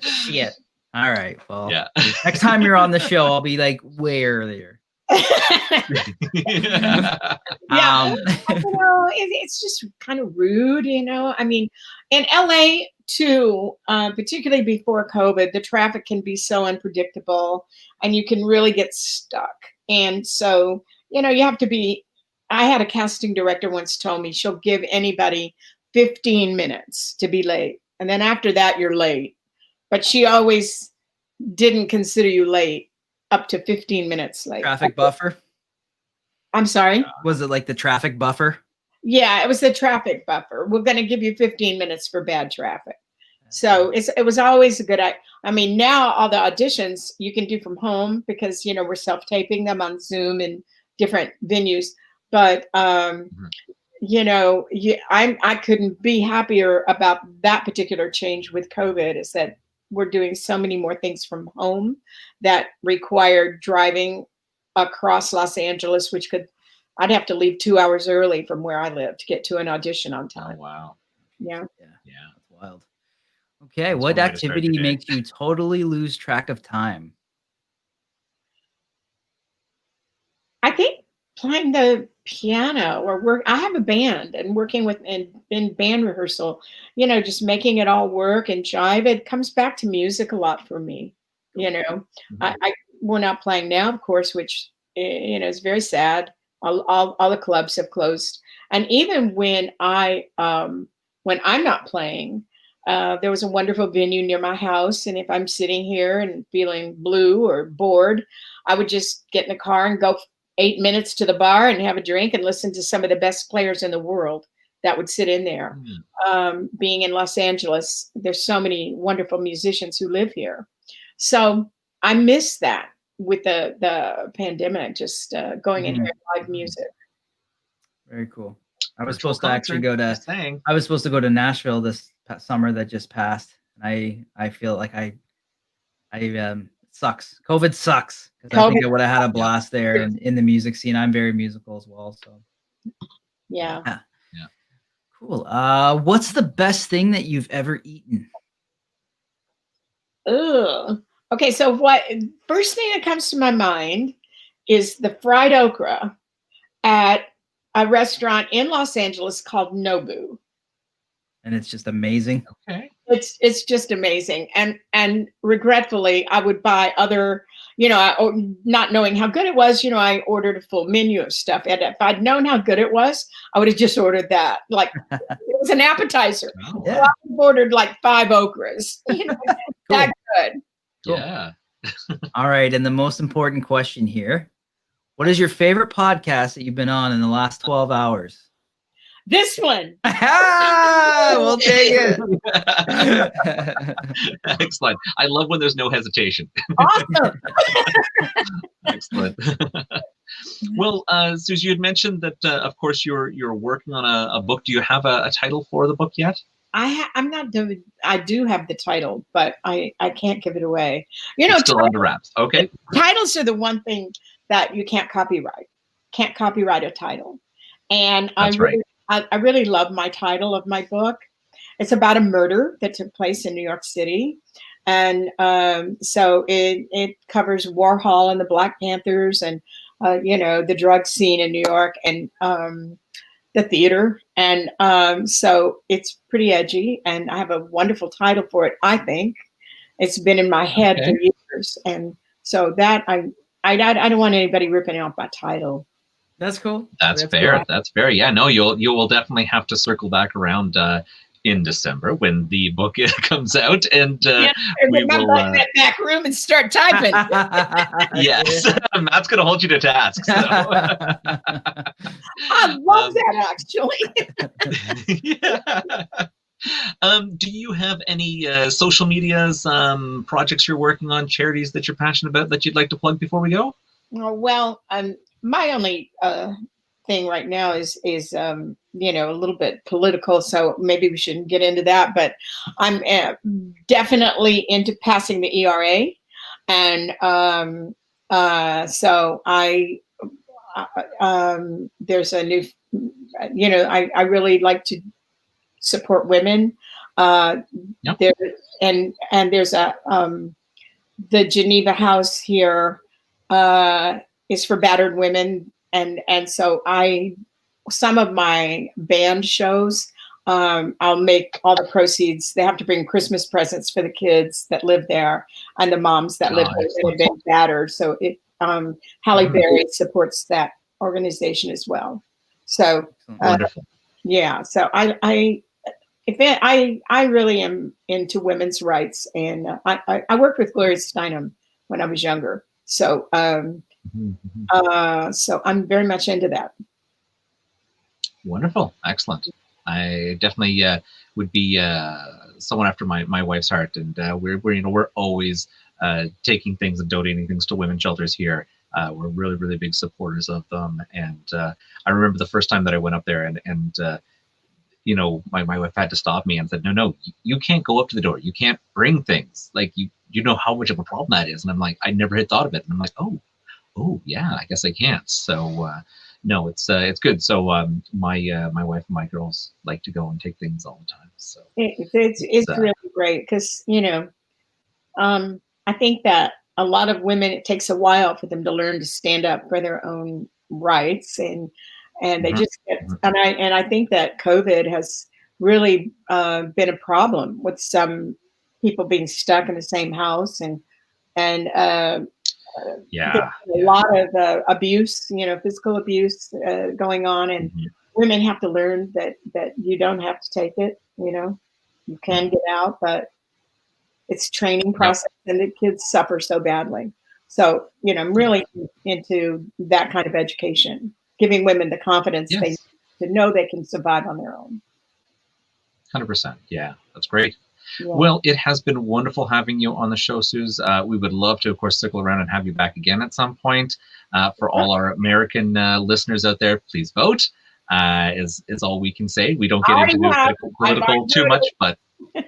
Shit. All right. Well, Yeah. next time you're on the show, I'll be like way earlier. Yeah, you know, it's just kind of rude, you know. I mean, in LA too, particularly before COVID, the traffic can be so unpredictable, and you can really get stuck. And so, you know, you have to be. I had a casting director once told me she'll give anybody 15 minutes to be late, and then after that, you're late. But she always didn't consider you late up to 15 minutes late. Traffic buffer? I'm sorry? Was it like the traffic buffer? Yeah, it was the traffic buffer. We're going to give you 15 minutes for bad traffic. So it was always a good idea. I mean, now all the auditions you can do from home because, you know, we're self-taping them on Zoom and different venues. But, you know, I couldn't be happier about that particular change with COVID, is that we're doing so many more things from home that require driving across Los Angeles, I'd have to leave 2 hours early from where I live to get to an audition on time. Oh, wow. Yeah. That's wild. Okay, what activity makes you totally lose track of time? I think playing the piano or work. I have a band and working with in band rehearsal, just making it all work and jive. It comes back to music a lot for me. We're not playing now, of course, which is very sad. All the clubs have closed, and even when I'm not playing, there was a wonderful venue near my house, and if I'm sitting here and feeling blue or bored, I would just get in the car and go 8 minutes to the bar and have a drink and listen to some of the best players in the world that would sit in there. Being in Los Angeles, there's so many wonderful musicians who live here. So I miss that with the pandemic, just going in here and live music. Very cool. I was supposed to actually go to Nashville this summer that just passed. I feel like I sucks. COVID sucks, because I think I would have had a blast there and in the music scene. I'm very musical as well. So yeah. Cool. What's the best thing that you've ever eaten? Ugh. Okay, so first thing that comes to my mind is the fried okra at a restaurant in Los Angeles called Nobu. And it's just amazing. Okay. It's just amazing. And regretfully, I would buy other, not knowing how good it was, I ordered a full menu of stuff. And if I'd known how good it was, I would have just ordered that. Like, it was an appetizer. Oh, yeah. So I ordered like 5 okras. That good. Cool. Yeah. All right. And the most important question here. What is your favorite podcast that you've been on in the last 12 hours? This one. We'll take it. Excellent. I love when there's no hesitation. Awesome. Excellent. Well, Suze, you had mentioned that, of course, you're working on a book. Do you have a title for the book yet? I'm not doing. I do have the title, but I can't give it away. It's still under wraps. Okay. Titles are the one thing that you can't copyright. Can't copyright a title, and That's right. I really love my title of my book. It's about a murder that took place in New York City. And so it covers Warhol and the Black Panthers and, the drug scene in New York and the theater. And so it's pretty edgy. And I have a wonderful title for it, I think. It's been in my head for years. And so that I don't want anybody ripping off my title. That's cool. That's fair. Cool. That's fair. Yeah, no, you will definitely have to circle back around in December when the book comes out, and we will in that back room and start typing. Yes, Matt's going to hold you to task. So. I love that, actually. Yeah. Do you have any social medias, projects you're working on, charities that you're passionate about that you'd like to plug before we go? Well, my only thing right now is a little bit political, so maybe we shouldn't get into that. But I'm definitely into passing the ERA, and so there's a new, I really like to support women. Yep. There and there's a the Geneva House here. Is for battered women, and so some of my band shows, I'll make all the proceeds. They have to bring Christmas presents for the kids that live there and the moms that live there that have been battered. So Halle Berry supports that organization as well. So wonderful. Yeah. So I really am into women's rights, and I worked with Gloria Steinem when I was younger. So so I'm very much into that. Wonderful. Excellent. I definitely would be someone after my wife's heart, and we're always taking things and donating things to women's shelters here. We're really, really big supporters of them. And I remember the first time that I went up there, and my wife had to stop me and said, no, you can't go up to the door. You can't bring things. Like, you know how much of a problem that is. And I'm like, I never had thought of it. And I'm like, oh yeah, I guess I can't. So no, it's good. So my wife and my girls like to go and take things all the time. So it's really great because I think that a lot of women, it takes a while for them to learn to stand up for their own rights, and they Mhm. just get, Mhm. and I think that COVID has really been a problem with some people being stuck in the same house, and there's Yeah. a Yeah. lot of abuse, physical abuse going on, and Mhm. women have to learn that you don't have to take it. You can Mhm. get out, but it's training Yep. process, and the kids suffer so badly. So, I'm Yeah. really into that kind of education, giving women the confidence they need Yes. to know they can survive on their own. 100%. Yeah, that's great. Yeah. Well, it has been wonderful having you on the show, Suze. We would love to, of course, circle around and have you back again at some point. For all our American listeners out there, please vote. Is all we can say. We don't I get into already the have. I've political already too much, voted. but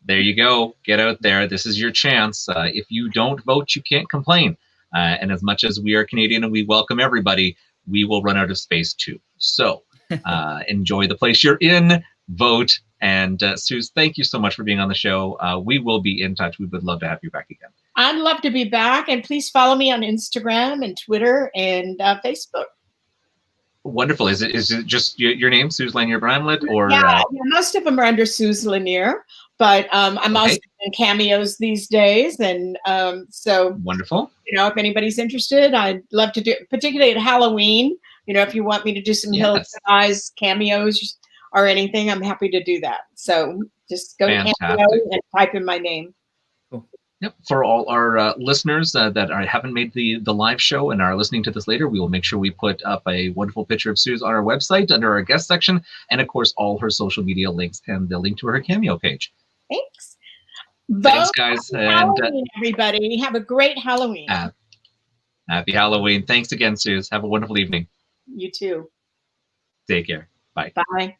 there you go. Get out there. This is your chance. If you don't vote, you can't complain. And as much as we are Canadian and we welcome everybody, we will run out of space too. So enjoy the place you're in, vote. And Suze, thank you so much for being on the show. We will be in touch. We would love to have you back again. I'd love to be back, and please follow me on Instagram and Twitter and Facebook. Wonderful. Is it just your name, Suze Lanier-Bramlett, or Yeah, most of them are under Suze Lanier, but I'm also okay, in cameos these days, and so wonderful. if anybody's interested, I'd love to do, particularly at Halloween. If you want me to do some Hills Yes, Eyes cameos or anything, I'm happy to do that. So just go to Cameo fantastic. and type in my name. Yep. For all our listeners that haven't made the live show and are listening to this later, we will make sure we put up a wonderful picture of Suze on our website under our guest section, and of course all her social media links and the link to her Cameo page. Thanks. Thanks, Vote. guys, Happy and Halloween, everybody. Have a great Halloween. happy Halloween. Thanks again, Suze. Have a wonderful evening. You too. Take care. Bye. Bye.